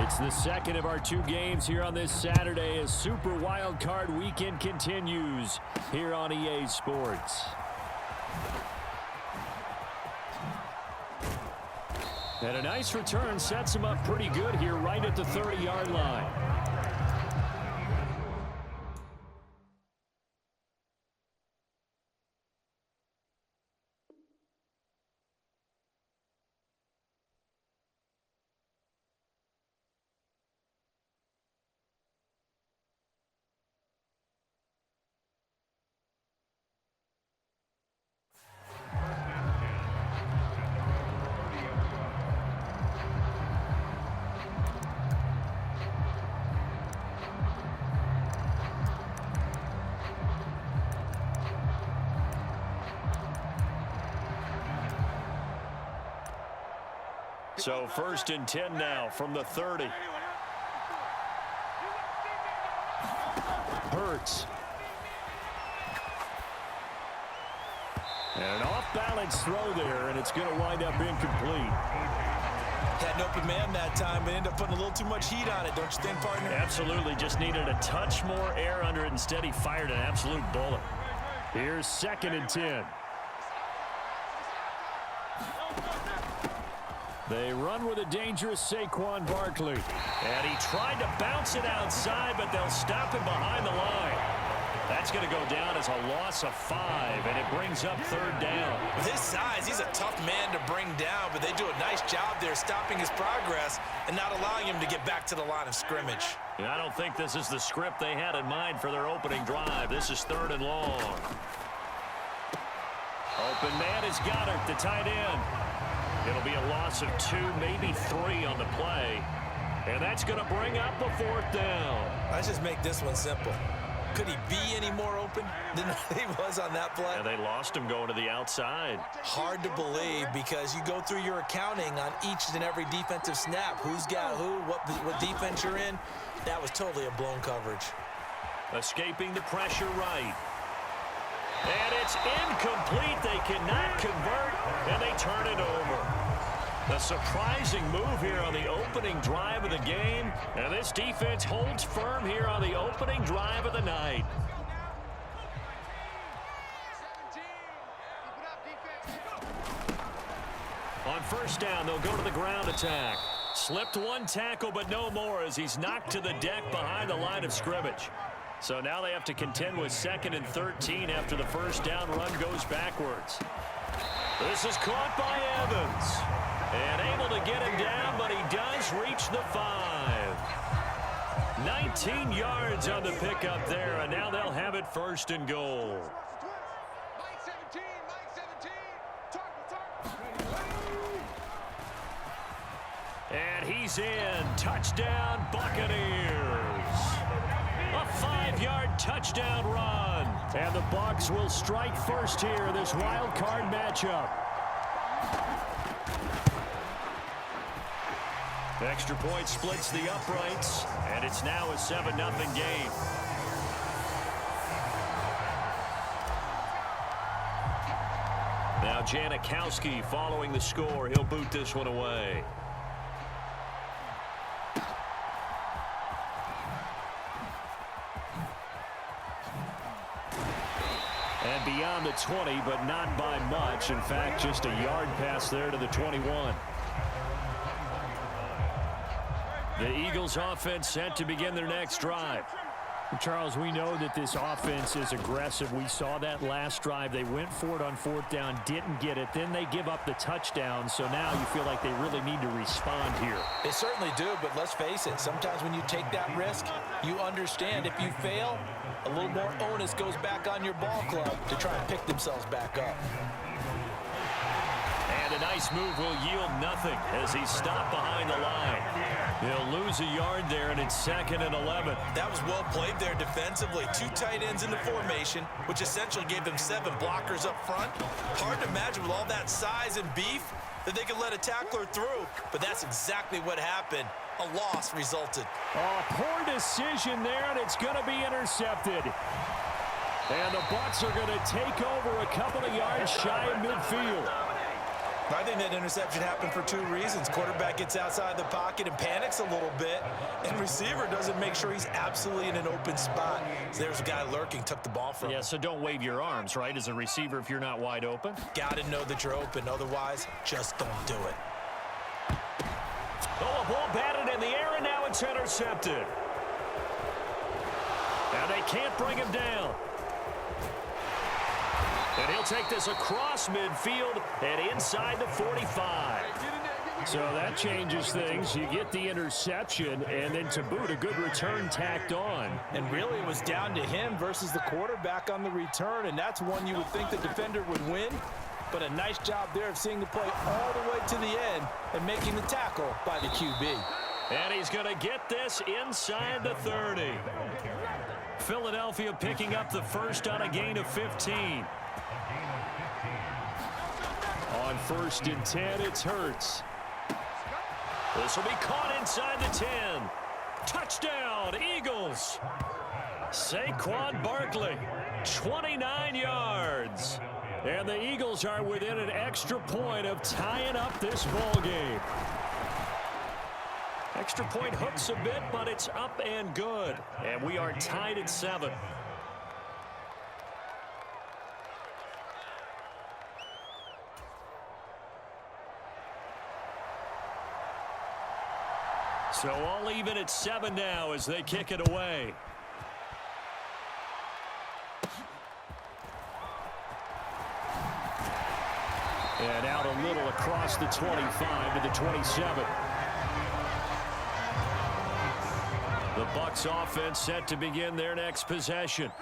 It's the second of our two games here on this Saturday as Super Wild Card Weekend continues here on EA Sports. And a nice return sets him up pretty good here right at the 30-yard line. So 1st and 10 now from the 30. Hurts. And an off-balance throw there, and it's going to wind up incomplete. Had an open man that time, but ended up putting a little too much heat on it, don't you think, partner? Absolutely. Just needed a touch more air under it. Instead, he fired an absolute bullet. Here's 2nd and 10. They run with a dangerous Saquon Barkley. And he tried to bounce it outside, but they'll stop him behind the line. That's going to go down as a loss of 5, and it brings up 3rd down. With his size, he's a tough man to bring down, but they do a nice job there stopping his progress and not allowing him to get back to the line of scrimmage. And I don't think this is the script they had in mind for their opening drive. This is 3rd and long. Open man is Goddard, the tight end. It'll be a loss of 2, maybe 3 on the play. And that's going to bring up a 4th down. Let's just make this one simple. Could he be any more open than he was on that play? And they lost him going to the outside. Hard to believe because you go through your accounting on each and every defensive snap. Who's got who, what defense you're in. That was totally a blown coverage. Escaping the pressure right. And it's incomplete. They cannot convert, and they turn it over. A surprising move here on the opening drive of the game, and this defense holds firm here on the opening drive of the night. On 1st down, they'll go to the ground attack. Slipped one tackle, but no more as he's knocked to the deck behind the line of scrimmage. So now they have to contend with 2nd and 13 after the 1st down run goes backwards. This is caught by Evans. And able to get him down, but he does reach the 5. 19 yards on the pickup there, and now they'll have it 1st and goal. And he's in. Touchdown, Buccaneers. A 5-yard touchdown run. And the Bucs will strike first here in this wild card matchup. Extra point splits the uprights, and it's now a 7-0 game. Now Janikowski following the score. He'll boot this one away. And beyond the 20, but not by much. In fact, just a yard pass there to the 21. The Eagles offense set to begin their next drive. Charles, we know that this offense is aggressive. We saw that last drive. They went for it on 4th down, didn't get it. Then they give up the touchdown. So now you feel like they really need to respond here. They certainly do, but let's face it. Sometimes when you take that risk, you understand if you fail, a little more onus goes back on your ball club to try and pick themselves back up. And a nice move will yield nothing as he's stopped behind the line. He'll lose a yard there, and it's 2nd and 11. That was well played there defensively. 2 tight ends in the formation, which essentially gave them 7 blockers up front. Hard to imagine with all that size and beef that they could let a tackler through, but that's exactly what happened. A loss resulted. Oh, poor decision there, and it's going to be intercepted. And the Bucs are going to take over a couple of yards shy of midfield. I think that interception happened for two reasons. Quarterback gets outside the pocket and panics a little bit, and receiver doesn't make sure he's absolutely in an open spot. So there's a guy lurking, took the ball from him. Yeah, so don't wave your arms, right, as a receiver if you're not wide open. Got to know that you're open. Otherwise, just don't do it. Oh, a ball batted in the air, and now it's intercepted. And they can't bring him down. And he'll take this across midfield and inside the 45. So that changes things. You get the interception, and then to boot, a good return tacked on. And really, it was down to him versus the quarterback on the return, and that's one you would think the defender would win. But a nice job there of seeing the play all the way to the end and making the tackle by the QB. And he's going to get this inside the 30. Philadelphia picking up the first on a gain of 15. On 1st and 10, it's Hurts. This will be caught inside the 10. Touchdown, Eagles. Saquon Barkley, 29 yards. And the Eagles are within an extra point of tying up this ball game. Extra point hooks a bit, but it's up and good. And we are tied at 7. So all even at 7 now as they kick it away. And out a little across the 25 to the 27. The Bucs offense set to begin their next possession.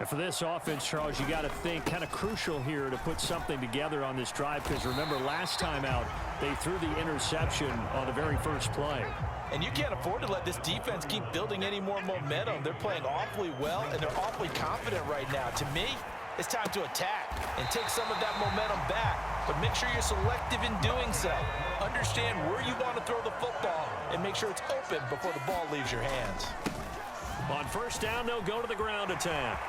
And for this offense, Charles, you got to think kind of crucial here to put something together on this drive, because remember last time out they threw the interception on the very first play. And you can't afford to let this defense keep building any more momentum. They're playing awfully well, and they're awfully confident right now. To me, it's time to attack and take some of that momentum back. But make sure you're selective in doing so. Understand where you want to throw the football and make sure it's open before the ball leaves your hands. On 1st down, they'll go to the ground attack.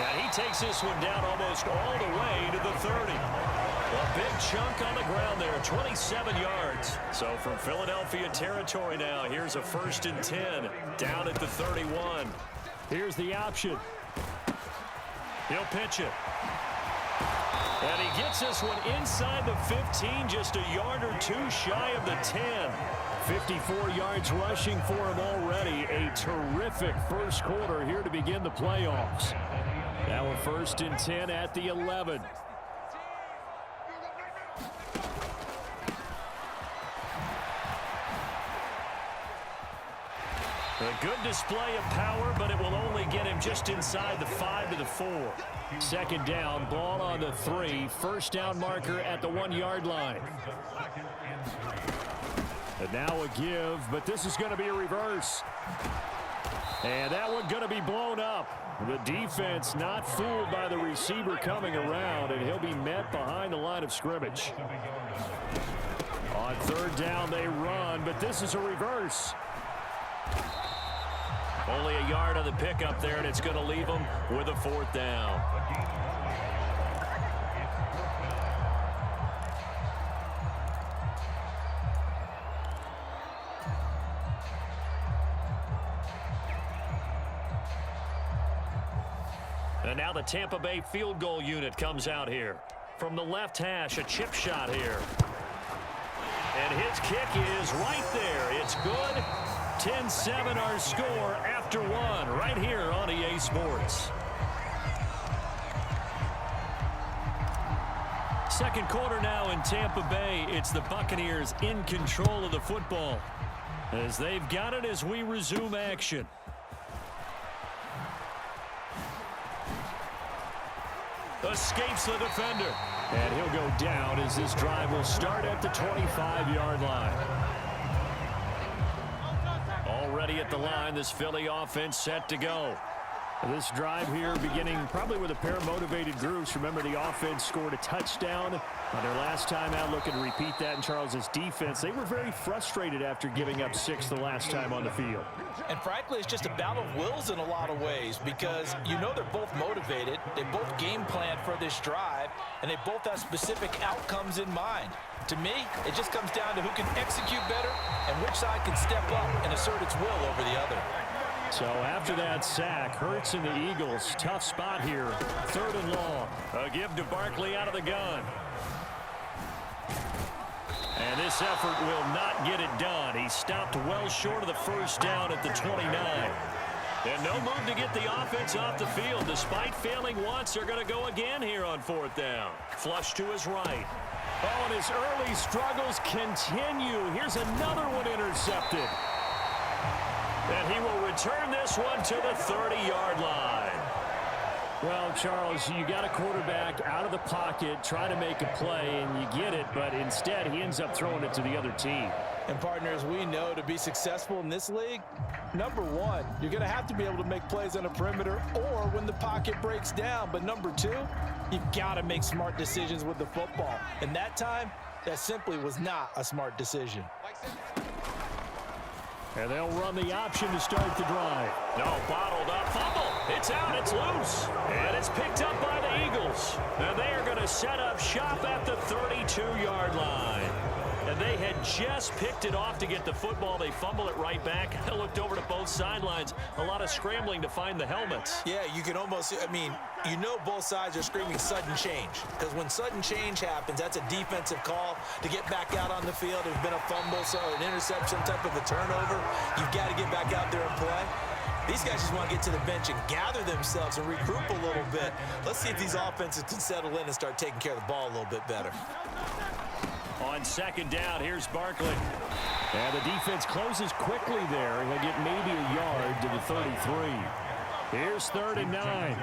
And he takes this one down almost all the way to the 30. A big chunk on the ground there, 27 yards. So from Philadelphia territory now, here's a 1st and 10 down at the 31. Here's the option. He'll pitch it. And he gets this one inside the 15, just a yard or two shy of the 10. 54 yards rushing for him already. A terrific first quarter here to begin the playoffs. Now a 1st and 10 at the 11. A good display of power, but it will only get him just inside the 5 to the 4. 2nd down, ball on the 3. 1st down marker at the 1-yard line. And now a give, but this is going to be a reverse. And that one going to be blown up. The defense not fooled by the receiver coming around, and he'll be met behind the line of scrimmage. On 3rd down, they run, but this is a reverse. Only a yard on the pickup there, and it's going to leave them with a 4th down. And now the Tampa Bay field goal unit comes out here. From the left hash, a chip shot here. And his kick is right there. It's good. 10-7 our score after 1 right here on EA Sports. 2nd quarter now in Tampa Bay. It's the Buccaneers in control of the football as they've got it as we resume action. Escapes the defender. And he'll go down as this drive will start at the 25-yard line. Already at the line, this Philly offense set to go. This drive here beginning probably with a pair of motivated groups. Remember, the offense scored a touchdown on their last time out. Looking to repeat that in Charles's defense. They were very frustrated after giving up 6 the last time on the field. And frankly, it's just a battle of wills in a lot of ways because you know they're both motivated. They both game plan for this drive, and they both have specific outcomes in mind. To me, it just comes down to who can execute better and which side can step up and assert its will over the other. So after that sack, Hurts and the Eagles, tough spot here, 3rd and long. A give to Barkley out of the gun. And this effort will not get it done. He stopped well short of the first down at the 29. And no move to get the offense off the field. Despite failing once, they're going to go again here on 4th down. Flush to his right. Oh, and his early struggles continue. Here's another one intercepted. And he will return this one to the 30-yard line. Well, Charles, you got a quarterback out of the pocket, try to make a play, and you get it, but instead he ends up throwing it to the other team. And partners, we know to be successful in this league, number one, you're going to have to be able to make plays on the perimeter or when the pocket breaks down. But number two, you've got to make smart decisions with the football. And that time, that simply was not a smart decision. And they'll run the option to start the drive. No, bottled up, fumble. It's out, it's loose. And it's picked up by the Eagles. And they are going to set up shop at the 32-yard line. And they had just picked it off to get the football. They fumble it right back. I looked over to both sidelines. A lot of scrambling to find the helmets. Yeah, you can almost, you know both sides are screaming sudden change. Because when sudden change happens, that's a defensive call to get back out on the field. There's been a fumble, so an interception, some type of a turnover. You've got to get back out there and play. These guys just want to get to the bench and gather themselves and regroup a little bit. Let's see if these offenses can settle in and start taking care of the ball a little bit better. On 2nd down, here's Barkley. And the defense closes quickly there. He'll get maybe a yard to the 33. Here's 3rd and 9.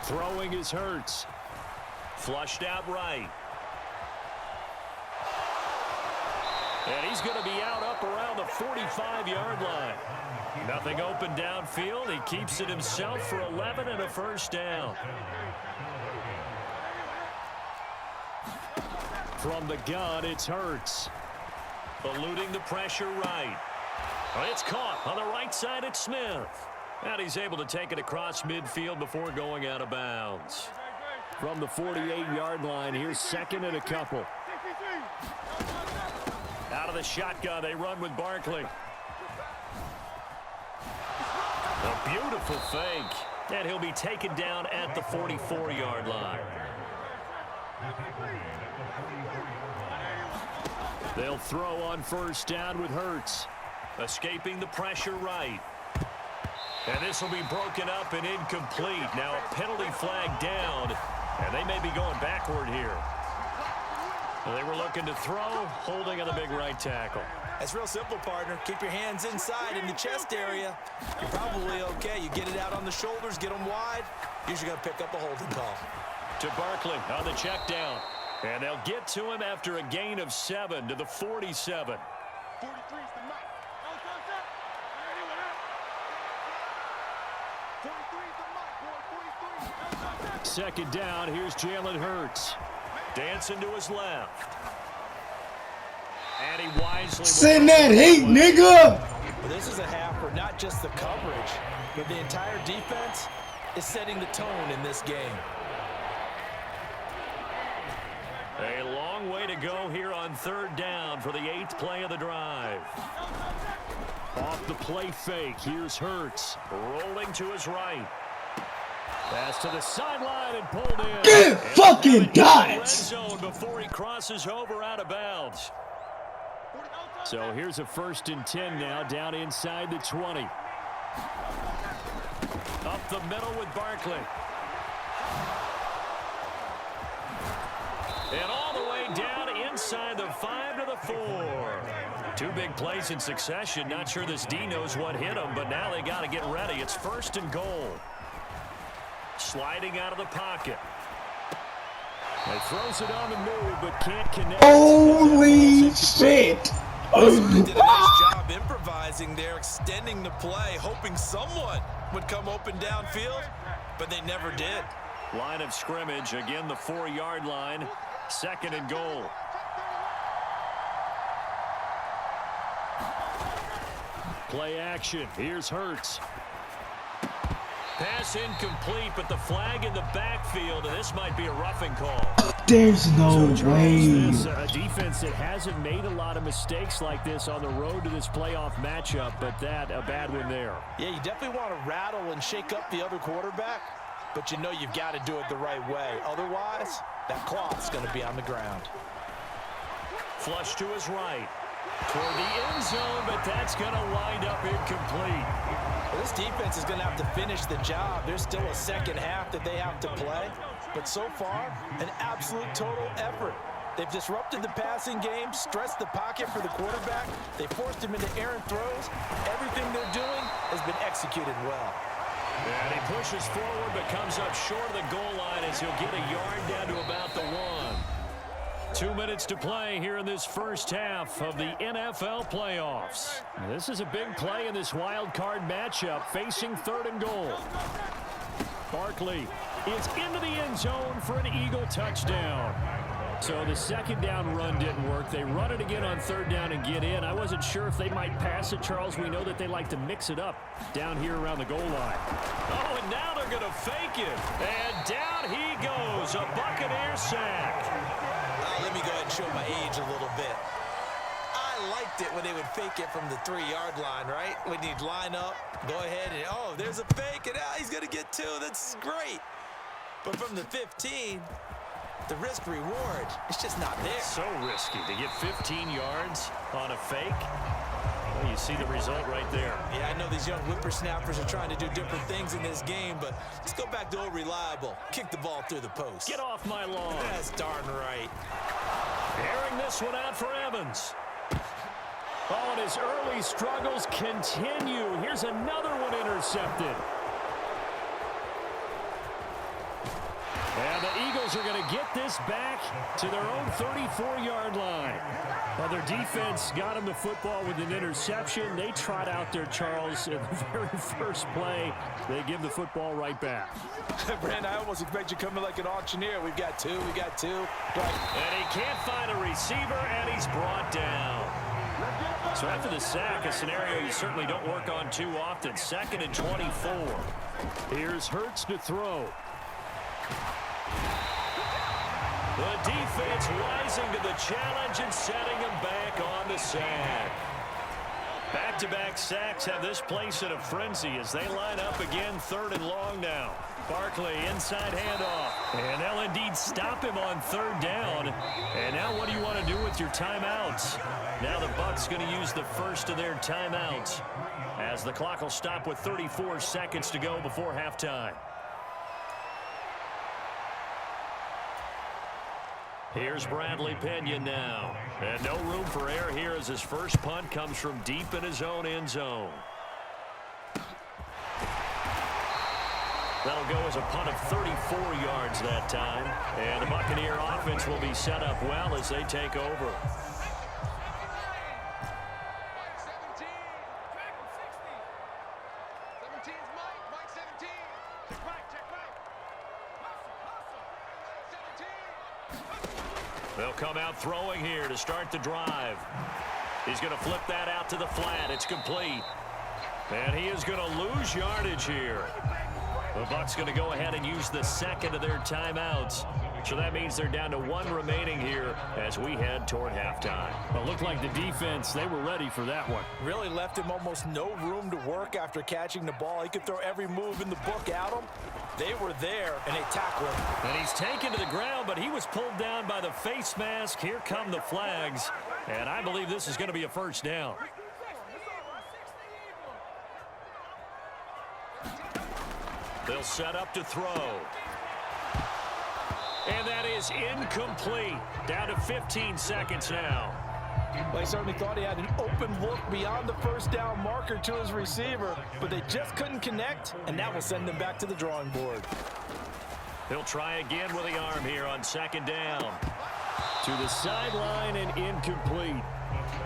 Throwing is Hurts. Flushed out right. And he's going to be out up around the 45-yard line. Nothing open downfield. He keeps it himself for 11 and a first down. From the gun, it's Hurts. Eluding the pressure right. It's caught on the right side. It's Smith. And he's able to take it across midfield before going out of bounds. From the 48-yard line, here's 2nd and a couple. Out of the shotgun, they run with Barkley. A beautiful fake. And he'll be taken down at the 44-yard line. They'll throw on 1st down with Hurts. Escaping the pressure right. And this will be broken up and incomplete. Now a penalty flag down. And they may be going backward here. They were looking to throw, holding on the big right tackle. It's real simple, partner. Keep your hands inside in the chest area. You're probably okay. You get it out on the shoulders, get them wide. Usually going to pick up a holding call. To Barkley on the check down. And they'll get to him after a gain of 7 to the 47. 2nd down, here's Jalen Hurts. Dancing to his left. And he wisely... Send that heat, nigga! Well, this is a half where not just the coverage, but the entire defense is setting the tone in this game. A long way to go here on 3rd down for the 8th play of the drive. Off the play fake, here's Hurts. Rolling to his right. Pass to the sideline and pulled in. Get fucking red zone before he crosses over out of bounds. So here's a 1st and 10 now, down inside the 20. Up the middle with Barkley. And all the way down inside the 5 to the 4. 2 big plays in succession. Not sure this D knows what hit him, but now they got to get ready. It's 1st and goal. Sliding out of the pocket. He throws it on the move, but can't connect. Holy shit. They did a nice job improvising there, extending the play, hoping someone would come open downfield, but they never did. Line of scrimmage, again the 4-yard line, 2nd and goal. Play action. Here's Hurts. Pass incomplete, but the flag in the backfield, and this might be a roughing call. There's no way. This a defense that hasn't made a lot of mistakes like this on the road to this playoff matchup, but that a bad one there. Yeah, you definitely want to rattle and shake up the other quarterback, but you know you've got to do it the right way. Otherwise, that cloth's going to be on the ground. Flush to his right. Toward the end zone, but that's going to wind up incomplete. Well, this defense is going to have to finish the job. There's still a second half that they have to play. But so far, an absolute total effort. They've disrupted the passing game, stressed the pocket for the quarterback. They forced him into errant throws. Everything they're doing has been executed well. And he pushes forward, but comes up short of the goal line as he'll get a yard down to about the 1. 2 minutes to play here in this first half of the NFL playoffs. This is a big play in this wild card matchup, facing 3rd and goal. Barkley is into the end zone for an Eagle touchdown. So the 2nd down run didn't work. They run it again on 3rd down and get in. I wasn't sure if they might pass it, Charles. We know that they like to mix it up down here around the goal line. Oh, and now they're going to fake it. And down he goes, a Buccaneer sack. Let me go ahead and show my age a little bit. I liked it when they would fake it from the 3-yard line, right? When you'd line up, go ahead and, oh, there's a fake, and he's going to get 2. That's great. But from the 15, the risk-reward, it's just not there. So risky to get 15 yards on a fake. Well, you see the result right there. Yeah, I know these young whippersnappers are trying to do different things in this game, but let's go back to old reliable. Kick the ball through the post. Get off my lawn. That's darn right. Airing this one out for Evans. Oh, and his early struggles continue. Here's another one intercepted. And the Eagles are going to get this back to their own 34-yard line. Well, their defense got them the football with an interception. They trot out there, Charles, in the very first play. They give the football right back. Brand, I almost expect you coming like an auctioneer. We've got 2, we got 2. And he can't find a receiver, and he's brought down. So after the sack, a scenario you certainly don't work on too often. 2nd and 24. Here's Hurts to throw. The defense rising to the challenge and setting him back on the sack. Back-to-back sacks have this place in a frenzy as they line up again 3rd and long now. Barkley inside handoff. And they'll indeed stop him on 3rd down. And now what do you want to do with your timeouts? Now the Bucs going to use the first of their timeouts as the clock will stop with 34 seconds to go before halftime. Here's Bradley Pinion now. And no room for error here as his first punt comes from deep in his own end zone. That'll go as a punt of 34 yards that time. And the Buccaneer offense will be set up well as they take over. They'll come out throwing here to start the drive. He's going to flip that out to the flat. It's complete. And he is going to lose yardage here. The Bucs going to go ahead and use the 2nd of their timeouts. So that means they're down to 1 remaining here as we head toward halftime. Well, it looked like the defense, they were ready for that one. Really left him almost no room to work after catching the ball. He could throw every move in the book at him. They were there, and they tackled him. And he's taken to the ground, but he was pulled down by the face mask. Here come the flags, and I believe this is going to be a first down. They'll set up to throw. And that is incomplete. Down to 15 seconds now. Well, he certainly thought he had an open look beyond the first down marker to his receiver, but they just couldn't connect, and that will send them back to the drawing board. He'll try again with the arm here on 2nd down. To the sideline and incomplete.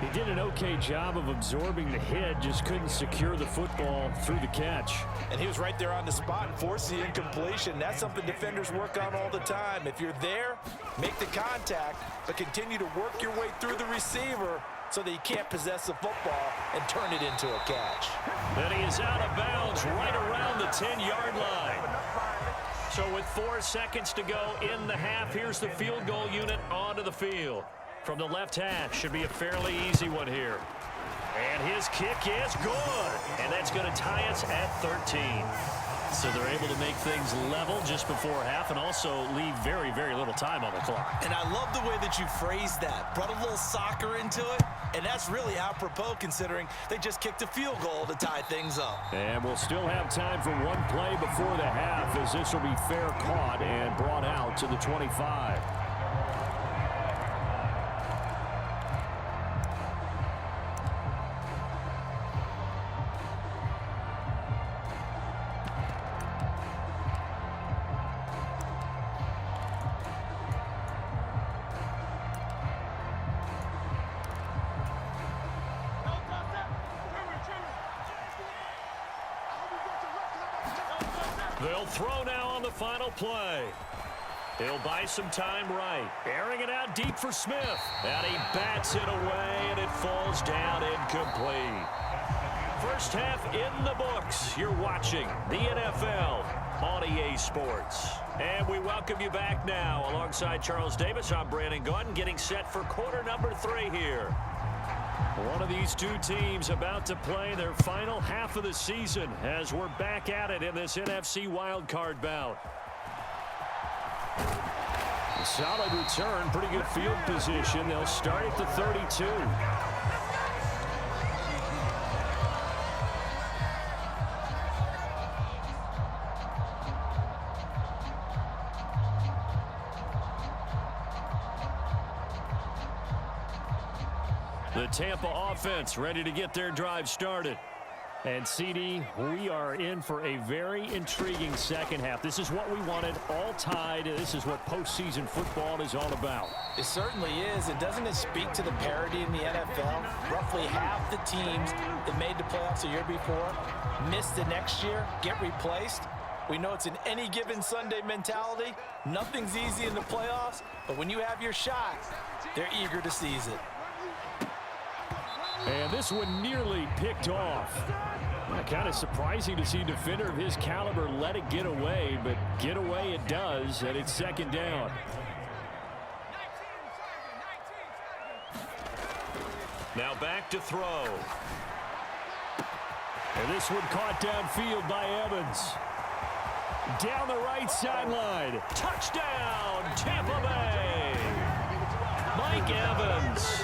He did an okay job of absorbing the hit, just couldn't secure the football through the catch. And he was right there on the spot and forced the incompletion. That's something defenders work on all the time. If you're there, make the contact, but continue to work your way through the receiver so that he can't possess the football and turn it into a catch. Then he is out of bounds right around the 10-yard line. So with 4 seconds to go in the half, here's the field goal unit onto the field. From the left hash, should be a fairly easy one here. And his kick is good. And that's going to tie us at 13. So they're able to make things level just before half and also leave very, very little time on the clock. And I love the way that you phrased that. Brought a little soccer into it. And that's really apropos considering they just kicked a field goal to tie things up. And we'll still have time for one play before the half as this will be fair caught and brought out to the 25. They'll throw now on the final play. He'll buy some time right. Airing it out deep for Smith. And he bats it away, and it falls down incomplete. First half in the books. You're watching the NFL on EA Sports. And we welcome you back now. Alongside Charles Davis, I'm Brandon Gaudin, getting set for quarter number 3 here. One of these two teams about to play their final half of the season as we're back at it in this NFC wildcard bout. A solid return, pretty good field position. They'll start at the 32. The Tampa offense ready to get their drive started. And CD, we are in for a very intriguing second half. This is what we wanted, all tied. This is what postseason football is all about. It certainly is. And doesn't it speak to the parity in the NFL? Roughly half the teams that made the playoffs a year before missed the next year, get replaced. We know it's an any given Sunday mentality. Nothing's easy in the playoffs, but when you have your shot, they're eager to seize it. And this one nearly picked off. Kind of surprising to see a defender of his caliber let it get away, but get away it does, and it's second down. Now back to throw. And this one caught downfield by Evans. Down the right sideline. Touchdown, Tampa Bay. Mike Evans.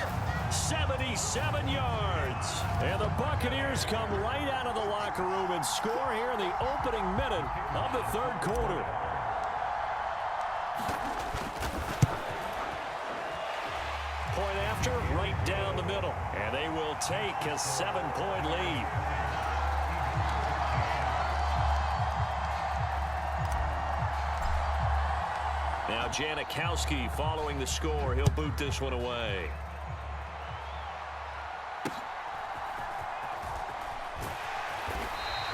77 yards. And the Buccaneers come right out of the locker room and score here in the opening minute of the third quarter. Point after, right down the middle. And they will take a 7-point lead. Now Janikowski following the score. He'll boot this one away.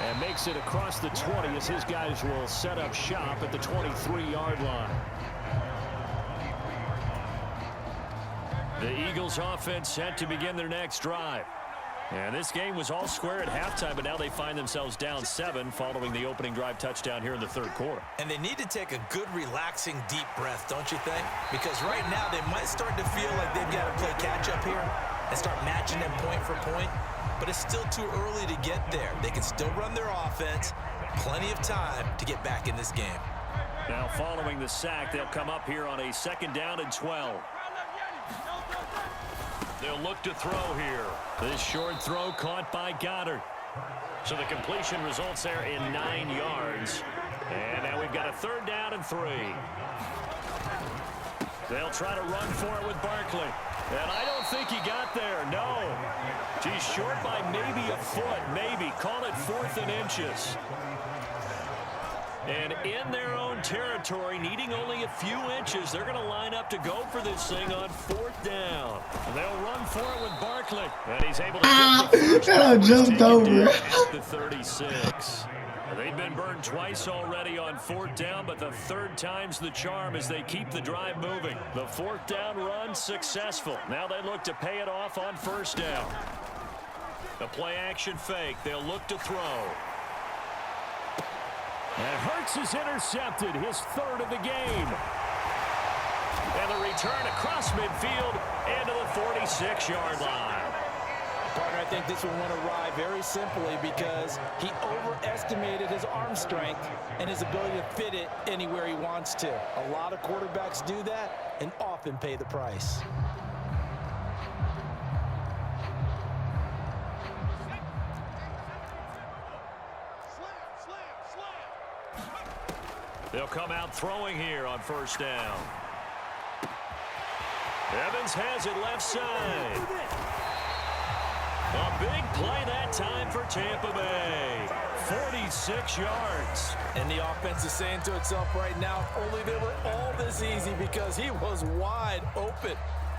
And makes it across the 20 as his guys will set up shop at the 23-yard line. The Eagles offense set to begin their next drive. And this game was all square at halftime, but now they find themselves down 7 following the opening drive touchdown here in the third quarter. And they need to take a good, relaxing, deep breath, don't you think? Because right now they might start to feel like they've got to play catch-up here and start matching them point for point. But it's still too early to get there. They can still run their offense. Plenty of time to get back in this game. Now following the sack, they'll come up here on a 2nd down and 12. They'll look to throw here. This short throw caught by Goddard. So the completion results there in 9 yards. And now we've got a 3rd down and 3. They'll try to run for it with Barkley. And I don't think he got there, no. He's short by maybe a foot, maybe. Call it 4th and inches. And in their own territory, needing only a few inches, they're going to line up to go for this thing on 4th down. And they'll run for it with Barkley. And he's able to get the first I jumped over. at the 36. They've been burned twice already on 4th down, but the 3rd time's the charm as they keep the drive moving. The 4th down run successful. Now they look to pay it off on 1st down. A play-action fake. They'll look to throw. And Hurts is intercepted, his 3rd of the game. And the return across midfield into the 46-yard line. Partner, I think this one went awry very simply because he overestimated his arm strength and his ability to fit it anywhere he wants to. A lot of quarterbacks do that and often pay the price. They'll come out throwing here on 1st down. Evans has it left side. A big play that time for Tampa Bay. 46 yards. And the offense is saying to itself right now, if only they were all this easy, because he was wide open.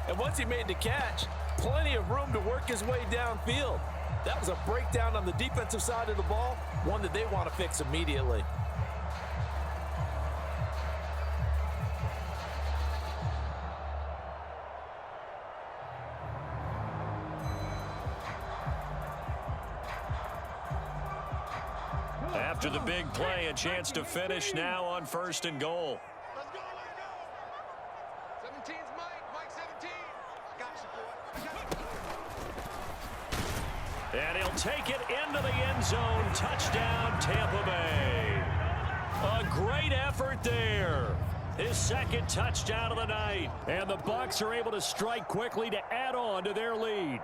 And once he made the catch, plenty of room to work his way downfield. That was a breakdown on the defensive side of the ball, one that they want to fix immediately. After the big play, a chance to finish now on 1st and goal. Let's go, let's go. 17's Mike 17. Got you, boy. And he'll take it into the end zone. Touchdown, Tampa Bay. A great effort there. His 2nd touchdown of the night. And the Bucs are able to strike quickly to add on to their lead.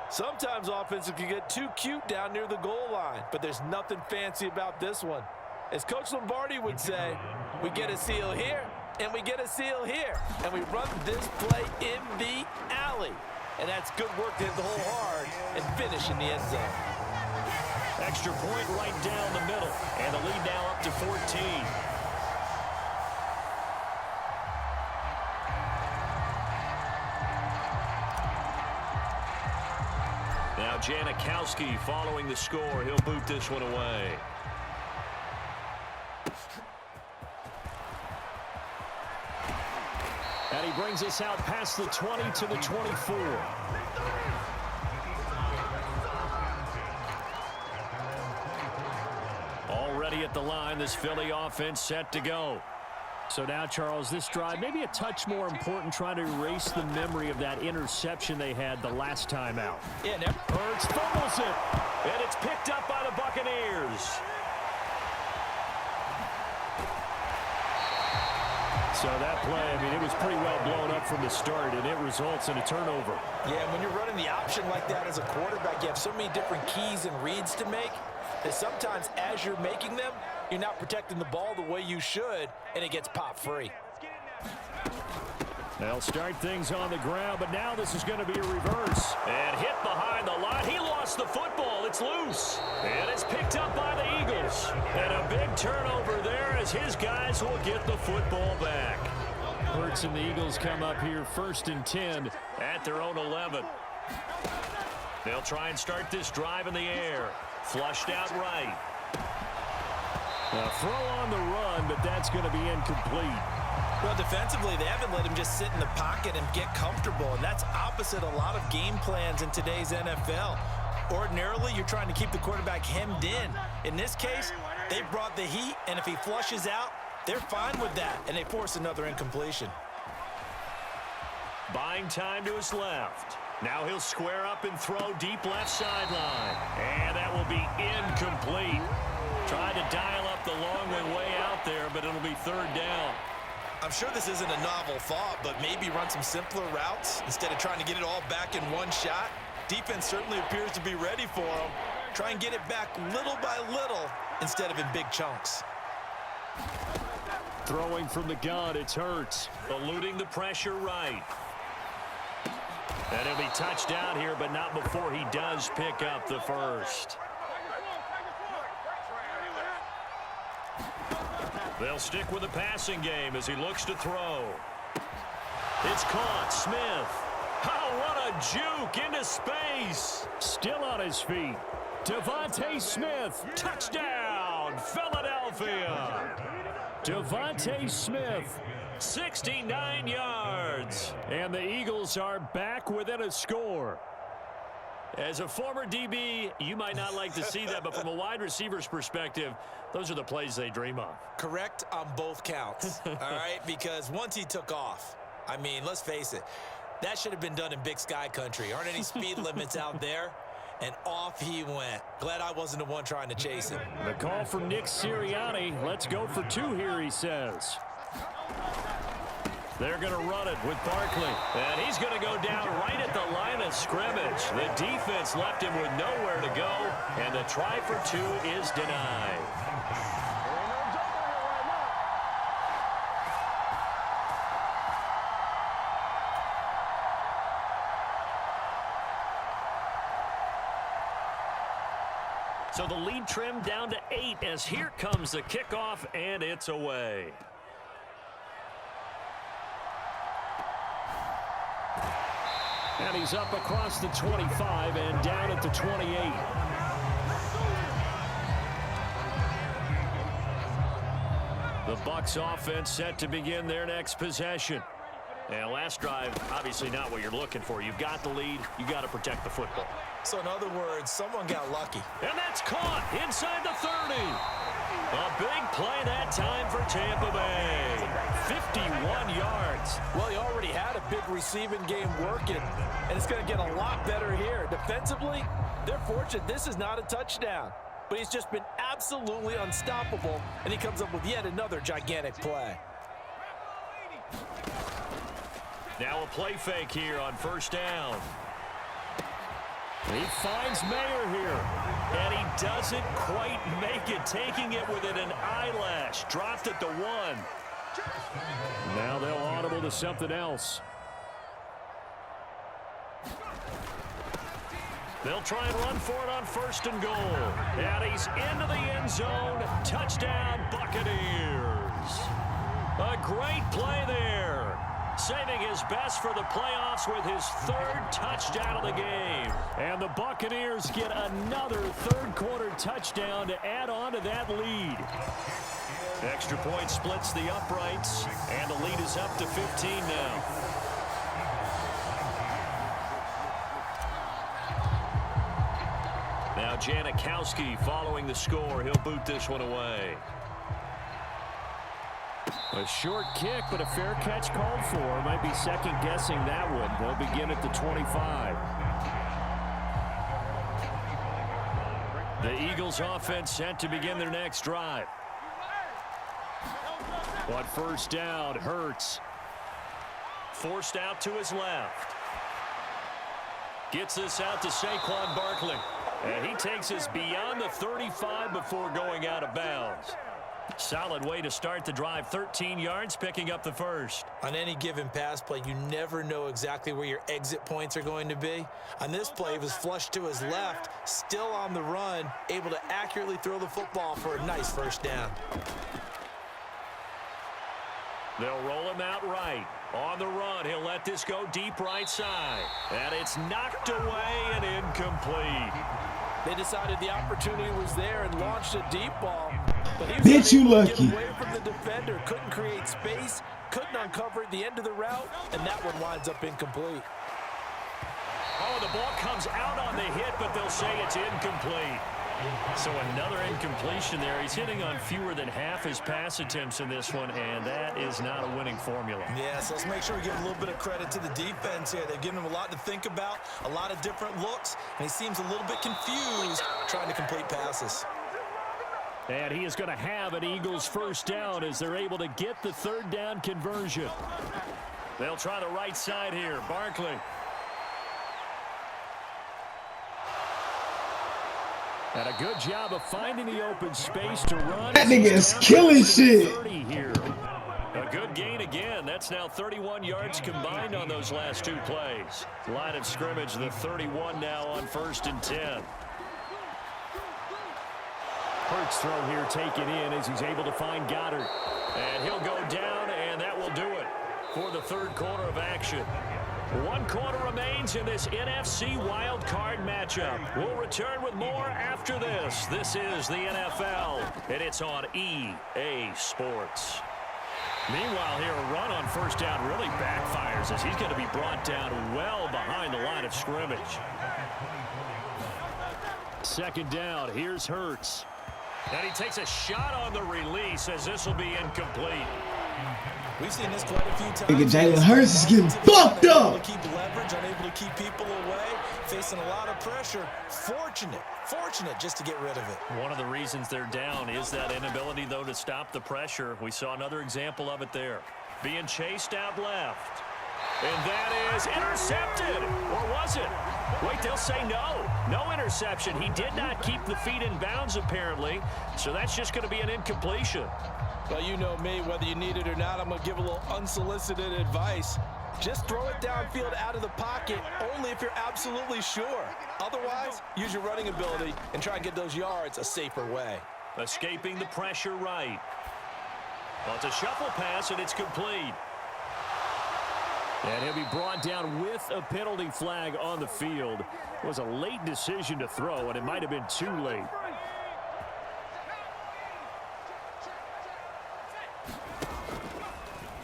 Sometimes offenses can get too cute down near the goal line, but there's nothing fancy about this one. As Coach Lombardi would say, we get a seal here, and we get a seal here, and we run this play in the alley. And that's good work to hit the hole hard and finish in the end zone. Extra point right down the middle, and the lead now up to 14. Now Janikowski following the score. He'll boot this one away. And he brings us out past the 20 to the 24. Already at the line, this Philly offense set to go. So now, Charles, this drive maybe a touch more important, trying to erase the memory of that interception they had the last time out. Yeah, Hurts fumbles it, and it's picked up by the Buccaneers. So that play, I mean, it was pretty well blown up from the start, and it results in a turnover. Yeah, when you're running the option like that as a quarterback, you have so many different keys and reads to make that sometimes as you're making them, you're not protecting the ball the way you should, and it gets popped free. They'll start things on the ground, but now this is going to be a reverse. And hit behind the line. He lost the football. It's loose. And it's picked up by the Eagles. And a big turnover there as his guys will get the football back. Hurts and the Eagles come up here 1st and 10 at their own 11. They'll try and start this drive in the air. Flushed out right. A throw on the run, but that's going to be incomplete. Well, defensively, they haven't let him just sit in the pocket and get comfortable, and that's opposite a lot of game plans in today's NFL. Ordinarily, you're trying to keep the quarterback hemmed in. In this case, they brought the heat, and if he flushes out, they're fine with that, and they force another incompletion. Buying time to his left. Now he'll square up and throw deep left sideline. And that will be incomplete. Tried to dial up the long way out there, but it'll be 3rd down. I'm sure this isn't a novel thought, but maybe run some simpler routes instead of trying to get it all back in one shot. Defense certainly appears to be ready for him. Try and get it back little by little instead of in big chunks. Throwing from the gun, it's Hurts. Eluding the pressure right. And he'll be touched down here, but not before he does pick up the first. They'll stick with the passing game as he looks to throw. It's caught. Smith. Oh, what a juke into space. Still on his feet. Devontae Smith. Touchdown, Philadelphia. Devontae Smith, 69 yards. And the Eagles are back within a score. As a former DB, you might not like to see that, but from a wide receiver's perspective, those are the plays they dream of. Correct on both counts, all right? Because once he took off, I mean, let's face it, that should have been done in Big Sky country. Aren't any speed limits out there? And off he went. Glad I wasn't the one trying to chase him. The call from Nick Sirianni. Let's go for two here, he says. They're going to run it with Barkley. And he's going to go down right at the line of scrimmage. The defense left him with nowhere to go. And the try for two is denied. So the lead trimmed down to 8 as here comes the kickoff, and it's away. And he's up across the 25 and down at the 28. The Bucs offense set to begin their next possession. And last drive, obviously not what you're looking for. You've got the lead. You got to protect the football. So in other words, someone got lucky. And that's caught inside the 30. A big play that time for Tampa Bay. 51 yards. Well, he already had a big receiving game working, and it's going to get a lot better here. Defensively, they're fortunate this is not a touchdown. But he's just been absolutely unstoppable, and he comes up with yet another gigantic play. Now a play fake here on first down. He finds Mayer here, and he doesn't quite make it, taking it within an eyelash. Dropped at the 1. Now they'll audible to something else. They'll try and run for it on first and goal. And he's into the end zone. Touchdown, Buccaneers. A great play there. Saving his best for the playoffs with his 3rd touchdown of the game. And the Buccaneers get another third-quarter touchdown to add on to that lead. Extra point splits the uprights, and the lead is up to 15 now. Now Janikowski following the score. He'll boot this one away. A short kick, but a fair catch called for. Might be second-guessing that one. They'll begin at the 25. The Eagles offense set to begin their next drive. But first down, Hurts. Forced out to his left. Gets this out to Saquon Barkley. And he takes us beyond the 35 before going out of bounds. Solid way to start the drive. 13 yards, picking up the first. On any given pass play, you never know exactly where your exit points are going to be. On this play, he was flushed to his left, still on the run, able to accurately throw the football for a nice first down. They'll roll him out right. On the run, he'll let this go deep right side. And it's knocked away and incomplete. They decided the opportunity was there and launched a deep ball. But he was Bitch, you able to lucky. get away from the defender, couldn't create space, couldn't uncover the end of the route, and that one winds up incomplete. Oh, the ball comes out on the hit, but they'll say it's incomplete. So another incompletion there. He's hitting on fewer than half his pass attempts in this one, and that is not a winning formula. Yeah, so let's make sure we give a little bit of credit to the defense here. They've given him a lot to think about, a lot of different looks, and he seems a little bit confused trying to complete passes. And he is going to have an Eagles first down as they're able to get the third down conversion. They'll try the right side here. Barkley. And a good job of finding the open space to run. That nigga is killing shit. 30 here. A good gain again. That's now 31 yards combined on those last two plays. Line of scrimmage, the 31 now on 1st and 10. Hurts throw here taken in as he's able to find Goddard. And he'll go down, and that will do it for the third quarter of action. 1 quarter remains in this NFC wild card matchup. We'll return with more after this. This is the NFL, and it's on EA Sports. Meanwhile here, a run on first down really backfires as he's going to be brought down well behind the line of scrimmage. Second down, here's Hurts. And he takes a shot on the release as this will be incomplete. We've seen this quite a few times. Nigga, Jalen Hurts is getting fucked up. Unable to keep leverage, unable to keep people away, facing a lot of pressure. Fortunate just to get rid of it. One of the reasons they're down is that inability, though, to stop the pressure. We saw another example of it there. Being chased out left. And that is intercepted. Or was it? Wait, they'll say no. No interception. He did not keep the feet in bounds, apparently. So that's just going to be an incompletion. Well, you know me, whether you need it or not, I'm going to give a little unsolicited advice. Just throw it downfield out of the pocket only if you're absolutely sure. Otherwise, use your running ability and try and get those yards a safer way. Escaping the pressure right. Well, it's a shuffle pass, and it's complete. And he'll be brought down with a penalty flag on the field. It was a late decision to throw, and it might have been too late.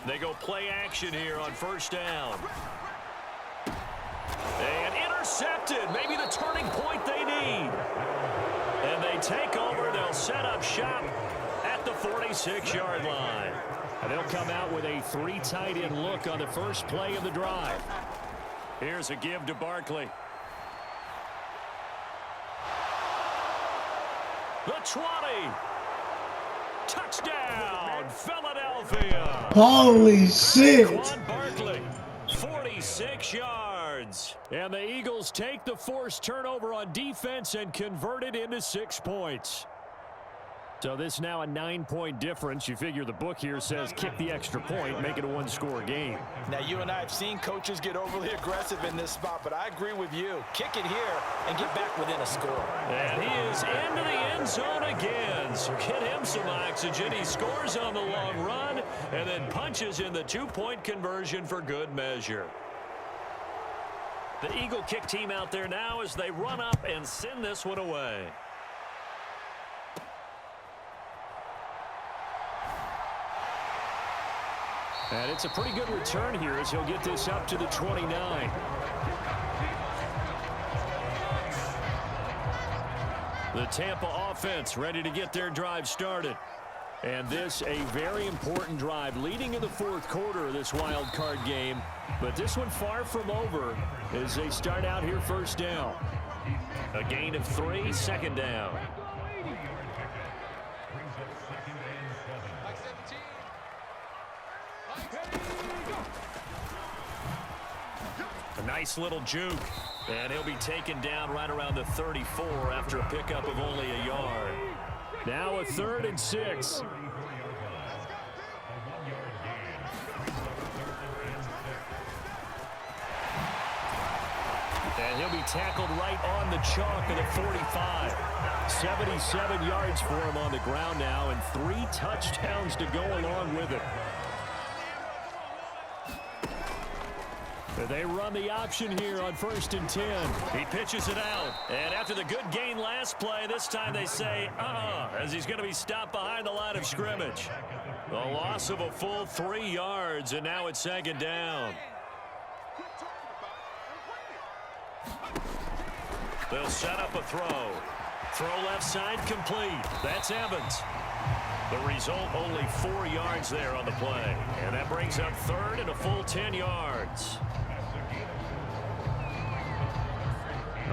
They go play action here on first down. And intercepted. Maybe the turning point they need. And they take over. They'll set up shop at the 46-yard line. And they'll come out with a 3 tight end look on the first play of the drive. Here's a give to Barkley. The 20. Touchdown, Philadelphia. Holy shit. Quan Barkley, 46 yards. And the Eagles take the forced turnover on defense and convert it into 6 points. So this now a 9-point difference. You figure the book here says kick the extra point, make it a 1-score game. Now, you and I have seen coaches get overly aggressive in this spot, but I agree with you. Kick it here and get back within a score. And he is into the end zone again. So get him some oxygen. He scores on the long run and then punches in the 2-point conversion for good measure. The Eagle kick team out there now as they run up and send this one away. And it's a pretty good return here as he'll get this up to the 29. The Tampa offense ready to get their drive started. And this a very important drive leading in the fourth quarter of this wild card game. But this one far from over as they start out here first down. A gain of 3, second down. A nice little juke. And he'll be taken down right around the 34 after a pickup of only a yard. Now a 3rd and 6. And he'll be tackled right on the chalk of the 45. 77 yards for him on the ground now and 3 touchdowns to go along with it. They run the option here on 1st and 10. He pitches it out. And after the good gain last play, this time they say, as he's going to be stopped behind the line of scrimmage. The loss of a full 3 yards, and now it's second down. They'll set up a throw. Throw left side complete. That's Evans. The result, only 4 yards there on the play. And that brings up 3rd and a full 10 yards.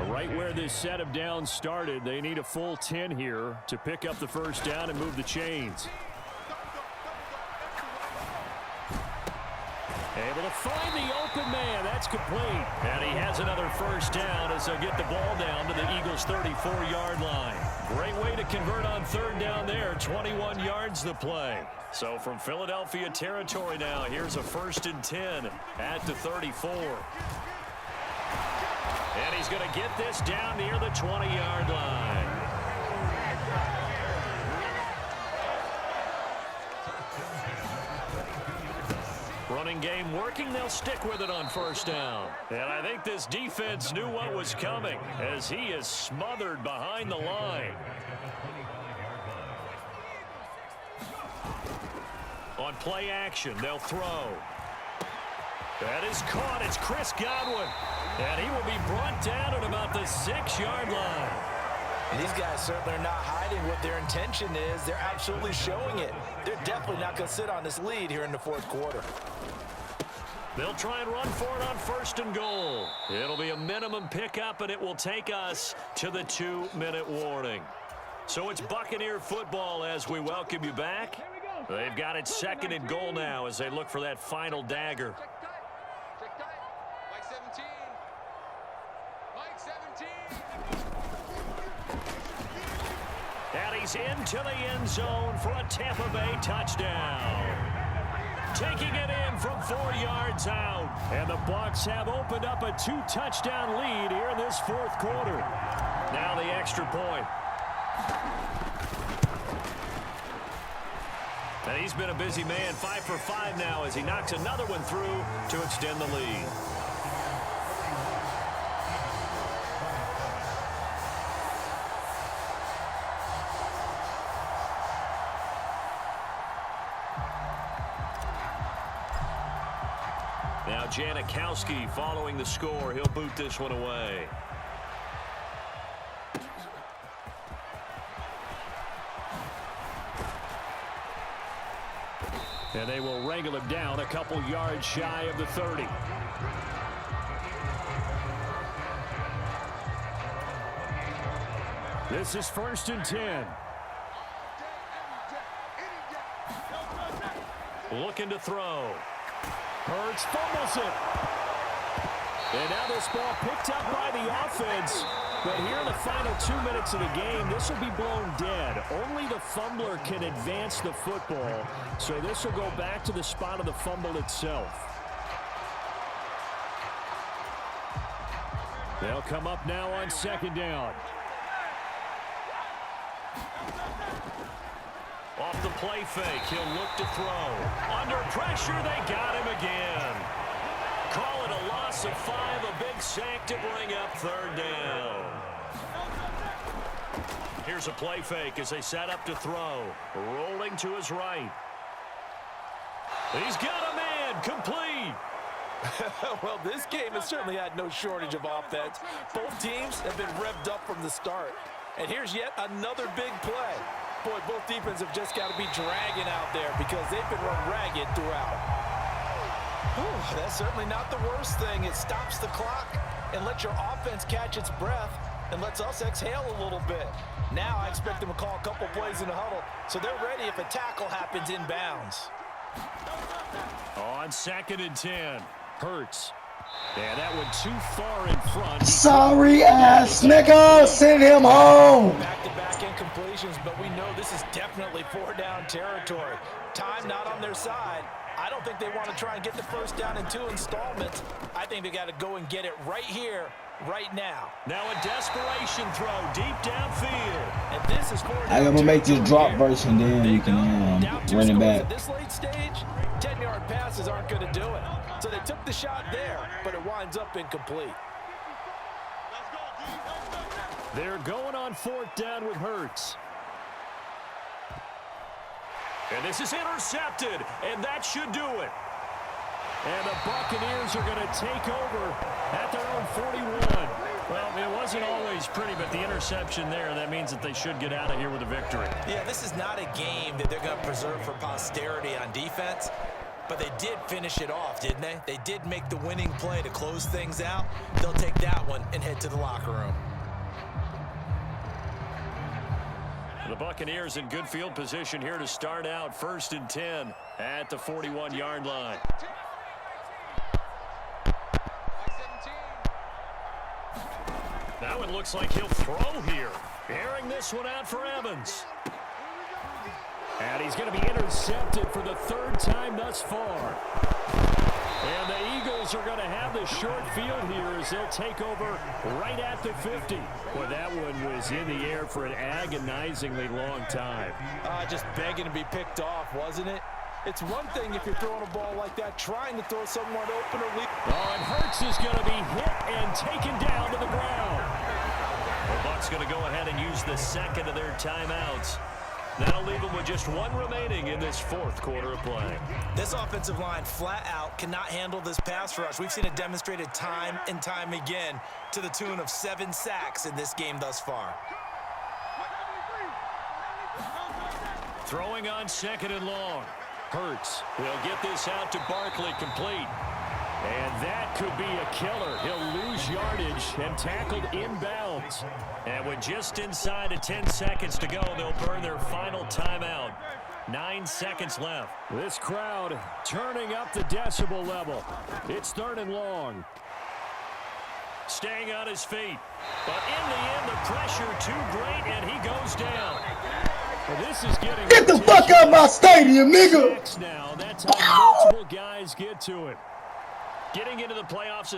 Right where this set of downs started, they need a full 10 here to pick up the first down and move the chains. Able to find the open man. That's complete. And he has another first down as they'll get the ball down to the Eagles' 34-yard line. Great way to convert on 3rd down there. 21 yards the play. So from Philadelphia territory now, here's a 1st and 10 at the 34. And he's going to get this down near the 20-yard line. Running game working. They'll stick with it on first down. And I think this defense knew what was coming as he is smothered behind the line. On play action, they'll throw. That is caught. It's Chris Godwin. And he will be brought down at about the 6-yard line. These guys certainly are not hiding what their intention is. They're absolutely showing it. They're definitely not going to sit on this lead here in the fourth quarter. They'll try and run for it on first and goal. It'll be a minimum pickup, and it will take us to the 2-minute warning. So it's Buccaneer football as we welcome you back. They've got it 2nd and goal now as they look for that final dagger. Check tight. Mike 17. Mike 17. And he's into the end zone for a Tampa Bay touchdown. Taking it in from 4 yards out. And the Bucs have opened up a 2-touchdown lead here in this fourth quarter. Now the extra point. And he's been a busy man, 5 for 5 now as he knocks another one through to extend the lead. Now Janikowski following the score. He'll boot this one away. And they will wrangle him down a couple yards shy of the 30. This is 1st and 10. Looking to throw. Hurts fumbles it. And now this ball picked up by the offense. But here in the final 2 minutes of the game, this will be blown dead. Only the fumbler can advance the football. So this will go back to the spot of the fumble itself. They'll come up now on 2nd down. Off the play fake, he'll look to throw. Under pressure, they got him again. Call it a loss of 5, a big sack to bring up 3rd down. Here's a play fake as they set up to throw. Rolling to his right. He's got a man, complete. Well, this game has certainly had no shortage of offense. Both teams have been revved up from the start. And here's yet another big play. Boy, both defenses have just got to be dragging out there because they've been run ragged throughout. Whew, that's certainly not the worst thing. It stops the clock and lets your offense catch its breath and lets us exhale a little bit. Now I expect them to call a couple plays in the huddle so they're ready if a tackle happens inbounds. On 2nd and 10, Hurts. Yeah, that went too far in front. Sorry ass nigga, send him home. Back-to-back incompletions, but we know this is definitely 4-down territory. Time not on their side. I don't think they want to try and get the first down in 2 installments. I think they got to go and get it right here, right now. Now a desperation throw deep downfield. And this is 4 down. I'm gonna make this drop version, then They you can down 2 run it scores back. at this late stage, 10-yard passes aren't going to do it. So they took the shot there, but it winds up incomplete. They're going on 4th down with Hurts. And this is intercepted, and that should do it. And the Buccaneers are going to take over at their own 41. Well, it wasn't always pretty, but the interception there, that means that they should get out of here with a victory. Yeah, this is not a game that they're going to preserve for posterity on defense, but they did finish it off, didn't they? They did make the winning play to close things out. They'll take that one and head to the locker room. The Buccaneers in good field position here to start out 1st and 10 at the 41-yard line. Now it looks like he'll throw here. Airing this one out for Evans. And he's going to be intercepted for the 3rd time thus far. And the Eagles are going to have the short field here as they'll take over right at the 50. Boy, that one was in the air for an agonizingly long time. Just begging to be picked off, wasn't it? It's one thing if you're throwing a ball like that, trying to throw someone open or lead. Oh, and Hurts is going to be hit and taken down to the ground. The Bucs going to go ahead and use the second of their timeouts. That'll leave them with just one remaining in this fourth quarter of play. This offensive line flat out cannot handle this pass rush. We've seen it demonstrated time and time again to the tune of 7 sacks in this game thus far. Throwing on second and long. Hurts will get this out to Barkley, complete. And that could be a killer. He'll lose yardage and tackled inbounds. And with just inside of 10 seconds to go, they'll burn their final timeout. 9 seconds left. This crowd turning up the decibel level. It's third and long. Staying on his feet. But in the end, the pressure too great, and he goes down. Well, this is getting Get the fuck out of my stadium, nigga! Now, that's how multiple guys get to it. Getting into the playoffs